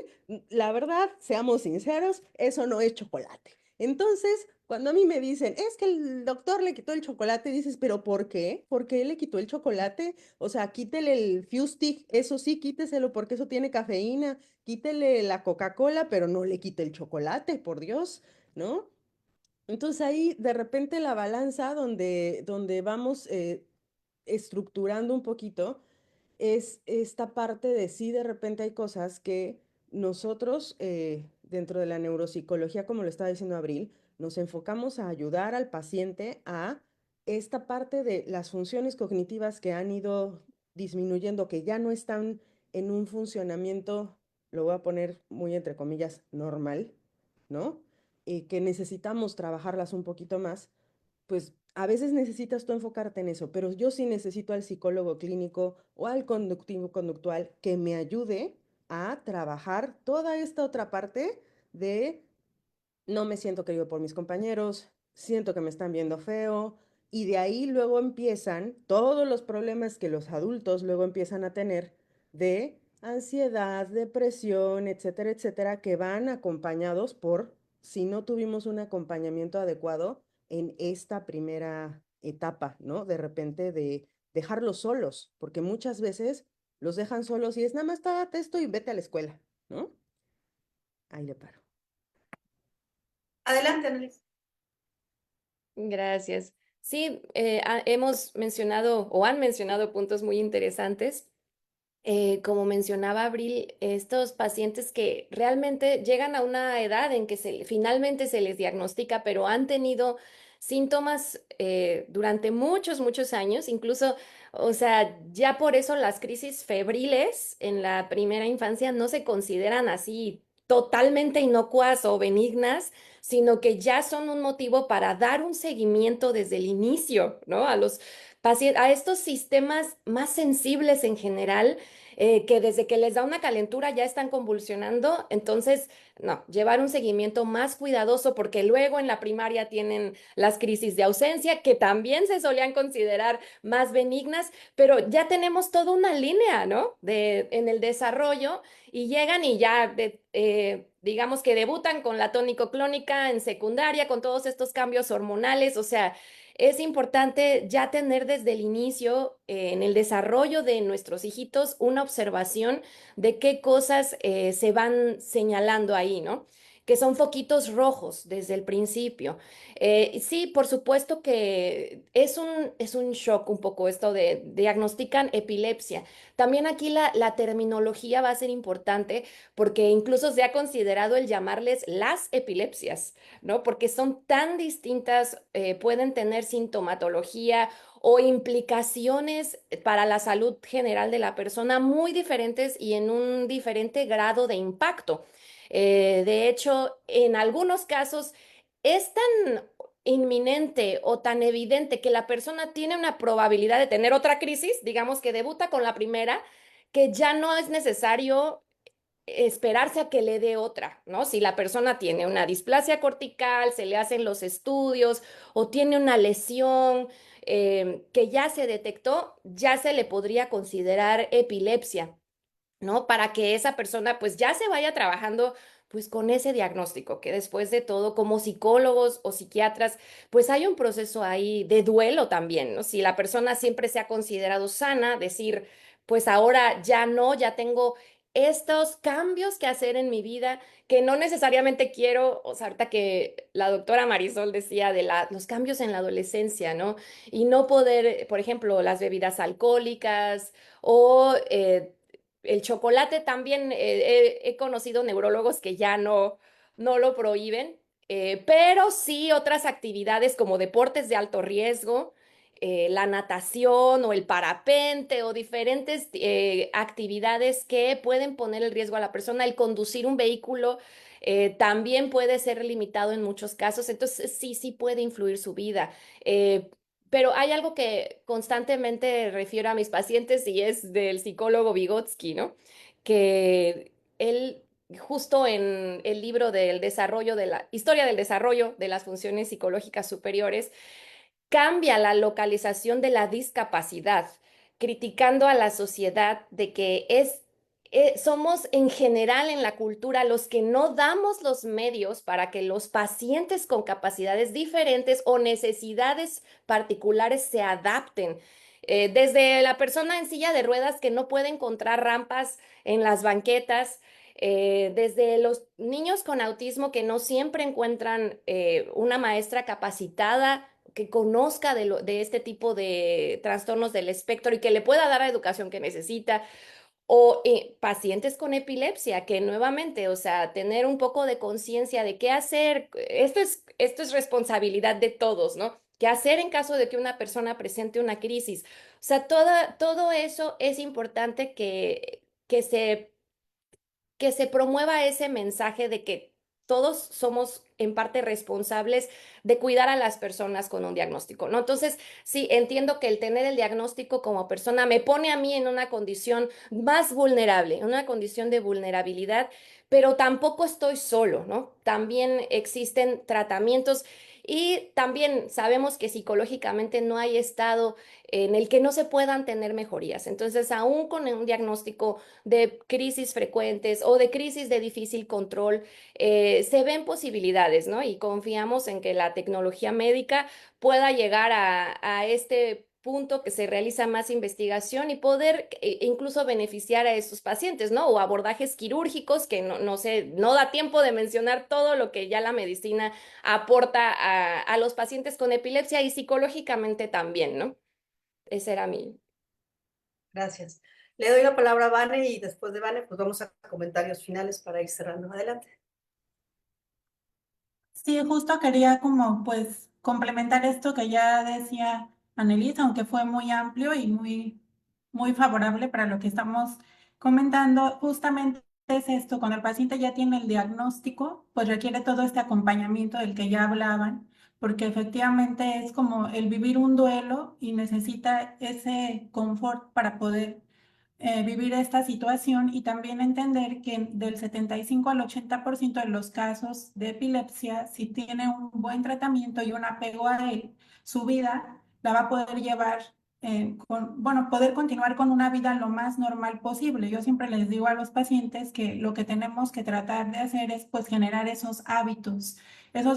la verdad, seamos sinceros, eso no es chocolate. Entonces, cuando a mí me dicen, es que el doctor le quitó el chocolate, dices, ¿pero por qué? ¿Por qué le quitó el chocolate? O sea, quítele el Fustiq, eso sí, quíteselo porque eso tiene cafeína, quítele la Coca-Cola, pero no le quite el chocolate, por Dios, ¿no? Entonces ahí de repente la balanza donde vamos estructurando un poquito es esta parte de sí, de repente hay cosas que nosotros, dentro de la neuropsicología, como lo estaba diciendo Abril, nos enfocamos a ayudar al paciente a esta parte de las funciones cognitivas que han ido disminuyendo, que ya no están en un funcionamiento, lo voy a poner muy entre comillas, normal, ¿no? Y que necesitamos trabajarlas un poquito más, pues a veces necesitas tú enfocarte en eso, pero yo sí necesito al psicólogo clínico o al conductivo conductual que me ayude a trabajar toda esta otra parte de no me siento querido por mis compañeros, siento que me están viendo feo, y de ahí luego empiezan todos los problemas que los adultos luego empiezan a tener de ansiedad, depresión, etcétera, etcétera, que van acompañados por, si no tuvimos un acompañamiento adecuado, en esta primera etapa, ¿no? De repente de dejarlos solos, porque muchas veces los dejan solos y es nada más tómate esto y vete a la escuela, ¿no? Ahí le paro. Adelante, Annelies. Gracias. Sí, hemos mencionado o han mencionado puntos muy interesantes. Como mencionaba Abril, estos pacientes que realmente llegan a una edad en que finalmente se les diagnostica, pero han tenido síntomas durante muchos, muchos años, incluso, o sea, ya por eso las crisis febriles en la primera infancia no se consideran así totalmente inocuas o benignas, sino que ya son un motivo para dar un seguimiento desde el inicio, ¿no? A los pacientes, a estos sistemas más sensibles en general que desde que les da una calentura ya están convulsionando, entonces, no, llevar un seguimiento más cuidadoso porque luego en la primaria tienen las crisis de ausencia que también se solían considerar más benignas, pero ya tenemos toda una línea, ¿no? En el desarrollo y llegan y ya, digamos que debutan con la tónico-clónica en secundaria, con todos estos cambios hormonales, o sea, es importante ya tener desde el inicio, en el desarrollo de nuestros hijitos, una observación de qué cosas se van señalando ahí, ¿no? Que son foquitos rojos desde el principio. Sí, por supuesto que es un shock un poco esto de diagnostican epilepsia. También aquí la terminología va a ser importante porque incluso se ha considerado el llamarles las epilepsias, ¿no? Porque son tan distintas, pueden tener sintomatología o implicaciones para la salud general de la persona muy diferentes y en un diferente grado de impacto. De hecho, en algunos casos es tan inminente o tan evidente que la persona tiene una probabilidad de tener otra crisis, digamos que debuta con la primera, que ya no es necesario esperarse a que le dé otra, ¿no? Si la persona tiene una displasia cortical, se le hacen los estudios o tiene una lesión que ya se detectó, ya se le podría considerar epilepsia, ¿no? Para que esa persona pues ya se vaya trabajando pues con ese diagnóstico, que después de todo, como psicólogos o psiquiatras, pues hay un proceso ahí de duelo también, ¿no? Si la persona siempre se ha considerado sana, decir, pues ahora ya no, ya tengo estos cambios que hacer en mi vida, que no necesariamente quiero, o sea, ahorita que la doctora Marisol decía de los cambios en la adolescencia, ¿no? Y no poder, por ejemplo, las bebidas alcohólicas o el chocolate también, he conocido neurólogos que ya no lo prohíben, pero sí otras actividades como deportes de alto riesgo, la natación o el parapente o diferentes actividades que pueden poner el riesgo a la persona. El conducir un vehículo también puede ser limitado en muchos casos, entonces sí, sí puede influir su vida. Eh, pero hay algo que constantemente refiero a mis pacientes y es del psicólogo Vygotsky, ¿no? Que él, justo en el libro del desarrollo de la historia del desarrollo de las funciones psicológicas superiores, cambia la localización de la discapacidad, criticando a la sociedad de que somos en general en la cultura los que no damos los medios para que los pacientes con capacidades diferentes o necesidades particulares se adapten. Desde la persona en silla de ruedas que no puede encontrar rampas en las banquetas, desde los niños con autismo que no siempre encuentran una maestra capacitada que conozca de este tipo de trastornos del espectro y que le pueda dar la educación que necesita, o pacientes con epilepsia, que nuevamente, o sea, tener un poco de conciencia de qué hacer, esto es responsabilidad de todos, ¿no? ¿Qué hacer en caso de que una persona presente una crisis? O sea, todo eso es importante que se promueva ese mensaje de que todos somos en parte responsables de cuidar a las personas con un diagnóstico, ¿no? Entonces, sí, entiendo que el tener el diagnóstico como persona me pone a mí en una condición más vulnerable, en una condición de vulnerabilidad, pero tampoco estoy solo, ¿no? También existen tratamientos Y también sabemos que psicológicamente no hay estado en el que no se puedan tener mejorías. Entonces, aún con un diagnóstico de crisis frecuentes o de crisis de difícil control, se ven posibilidades, ¿no? Y confiamos en que la tecnología médica pueda llegar a este punto que se realiza más investigación y poder incluso beneficiar a estos pacientes, ¿no? O abordajes quirúrgicos que no sé, no da tiempo de mencionar todo lo que ya la medicina aporta a los pacientes con epilepsia y psicológicamente también, ¿no? Ese era mi... Gracias. Le doy la palabra a Vane y después de Vane, pues vamos a comentarios finales para ir cerrando. Adelante. Sí, justo quería como pues complementar esto que ya decía Annelise, aunque fue muy amplio y muy favorable para lo que estamos comentando. Justamente es esto, cuando el paciente ya tiene el diagnóstico, pues requiere todo este acompañamiento del que ya hablaban, porque efectivamente es como el vivir un duelo y necesita ese confort para poder vivir esta situación y también entender que del 75 al 80% de los casos de epilepsia, si tiene un buen tratamiento y un apego a él, su vida la va a poder llevar bueno, poder continuar con una vida lo más normal posible. Yo siempre les digo a los pacientes que lo que tenemos que tratar de hacer es pues generar esos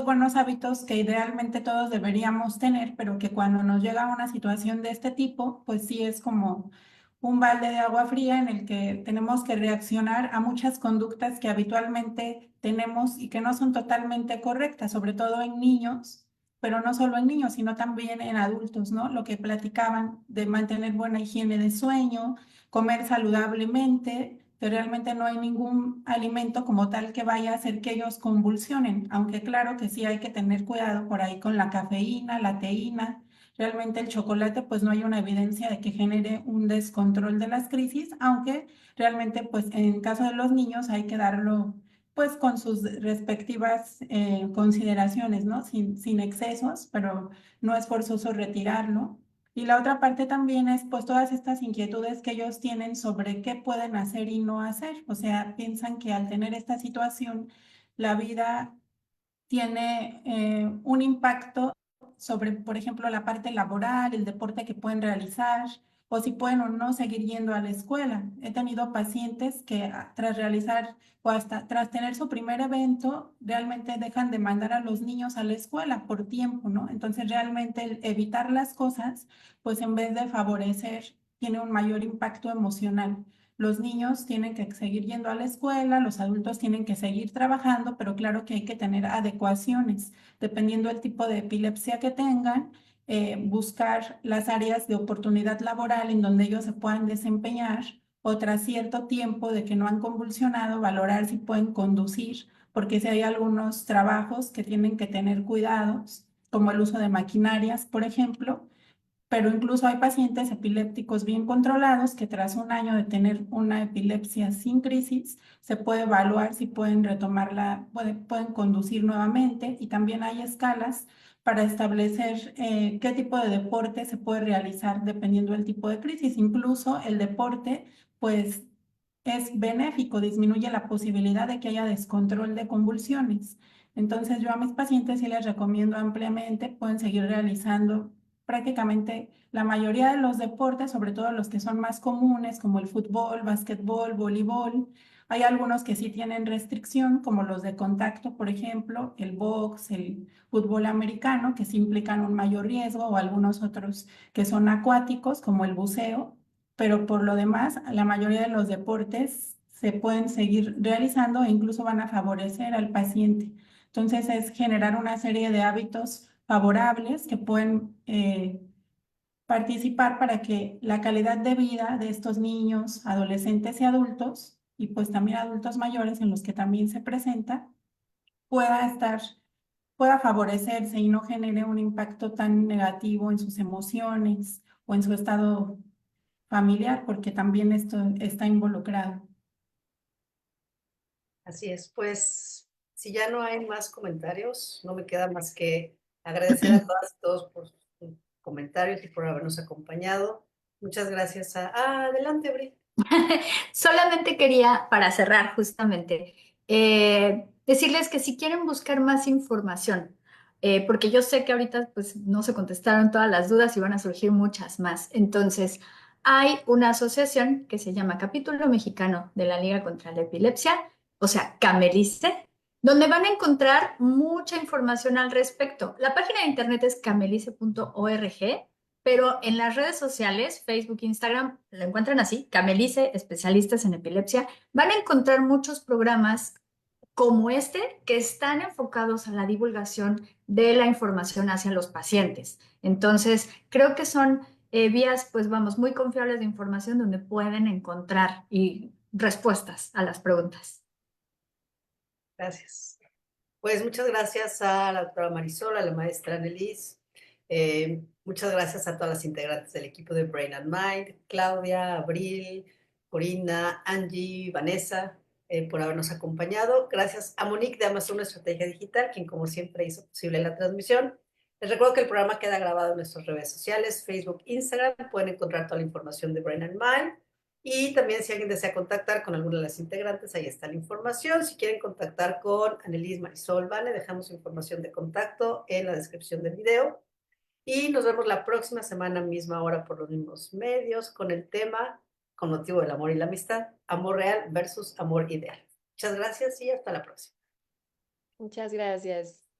buenos hábitos que idealmente todos deberíamos tener, pero que cuando nos llega una situación de este tipo, pues sí es como un balde de agua fría en el que tenemos que reaccionar a muchas conductas que habitualmente tenemos y que no son totalmente correctas, sobre todo en niños, pero no solo en niños, sino también en adultos, ¿no? Lo que platicaban de mantener buena higiene de sueño, comer saludablemente, que realmente no hay ningún alimento como tal que vaya a hacer que ellos convulsionen, aunque claro que sí hay que tener cuidado por ahí con la cafeína, la teína. Realmente el chocolate, pues no hay una evidencia de que genere un descontrol de las crisis, aunque realmente, pues en caso de los niños hay que darlo, pues con sus respectivas consideraciones, ¿no? Sin excesos, pero no es forzoso retirarlo. Y la otra parte también es, pues, todas estas inquietudes que ellos tienen sobre qué pueden hacer y no hacer. O sea, piensan que al tener esta situación, la vida tiene un impacto sobre, por ejemplo, la parte laboral, el deporte que pueden realizar o si pueden o no seguir yendo a la escuela. He tenido pacientes que tras realizar o hasta tras tener su primer evento, realmente dejan de mandar a los niños a la escuela por tiempo, ¿no? Entonces, realmente el evitar las cosas, pues en vez de favorecer, tiene un mayor impacto emocional. Los niños tienen que seguir yendo a la escuela, los adultos tienen que seguir trabajando, pero claro que hay que tener adecuaciones, dependiendo del tipo de epilepsia que tengan, buscar las áreas de oportunidad laboral en donde ellos se puedan desempeñar o tras cierto tiempo de que no han convulsionado, valorar si pueden conducir, porque si hay algunos trabajos que tienen que tener cuidados, como el uso de maquinarias, por ejemplo, pero incluso hay pacientes epilépticos bien controlados que tras un año de tener una epilepsia sin crisis, se puede evaluar si pueden retomarla, pueden conducir nuevamente y también hay escalas para establecer qué tipo de deporte se puede realizar dependiendo del tipo de crisis. Incluso el deporte, pues es benéfico, disminuye la posibilidad de que haya descontrol de convulsiones. Entonces yo a mis pacientes sí les recomiendo ampliamente, pueden seguir realizando prácticamente la mayoría de los deportes, sobre todo los que son más comunes, como el fútbol, básquetbol, voleibol. Hay algunos que sí tienen restricción, como los de contacto, por ejemplo, el box, el fútbol americano, que sí implican un mayor riesgo, o algunos otros que son acuáticos, como el buceo, pero por lo demás, la mayoría de los deportes se pueden seguir realizando e incluso van a favorecer al paciente. Entonces, es generar una serie de hábitos favorables que pueden participar para que la calidad de vida de estos niños, adolescentes y adultos, y pues también adultos mayores en los que también se presenta, pueda estar, pueda favorecerse y no genere un impacto tan negativo en sus emociones o en su estado familiar, porque también esto está involucrado. Así es, pues si ya no hay más comentarios, no me queda más que agradecer a todas y todos por sus comentarios y por habernos acompañado. Muchas gracias adelante, Bri. Solamente quería, para cerrar justamente, decirles que si quieren buscar más información porque yo sé que ahorita pues no se contestaron todas las dudas y van a surgir muchas más. Entonces, hay una asociación que se llama Capítulo Mexicano de la Liga contra la Epilepsia, o sea, Camelice, donde van a encontrar mucha información al respecto. La página de internet es camelice.org, pero en las redes sociales, Facebook, Instagram, lo encuentran así, Camelice, especialistas en epilepsia, van a encontrar muchos programas como este que están enfocados a la divulgación de la información hacia los pacientes. Entonces, creo que son vías, pues vamos, muy confiables de información donde pueden encontrar respuestas a las preguntas. Gracias. Pues muchas gracias a la doctora Marisol, a la maestra Annelise. Muchas gracias a todas las integrantes del equipo de Brain and Mind, Claudia, Abril, Corina, Angie, Vanessa, por habernos acompañado. Gracias a Monique de Amazon Estrategia Digital, quien como siempre hizo posible la transmisión. Les recuerdo que el programa queda grabado en nuestras redes sociales, Facebook, Instagram. Pueden encontrar toda la información de Brain and Mind. Y también si alguien desea contactar con alguna de las integrantes, ahí está la información. Si quieren contactar con Annelise, Marisol, Vane, dejamos información de contacto en la descripción del video. Y nos vemos la próxima semana, misma hora, por los mismos medios, con el tema, con motivo del amor y la amistad, amor real versus amor ideal. Muchas gracias y hasta la próxima. Muchas gracias.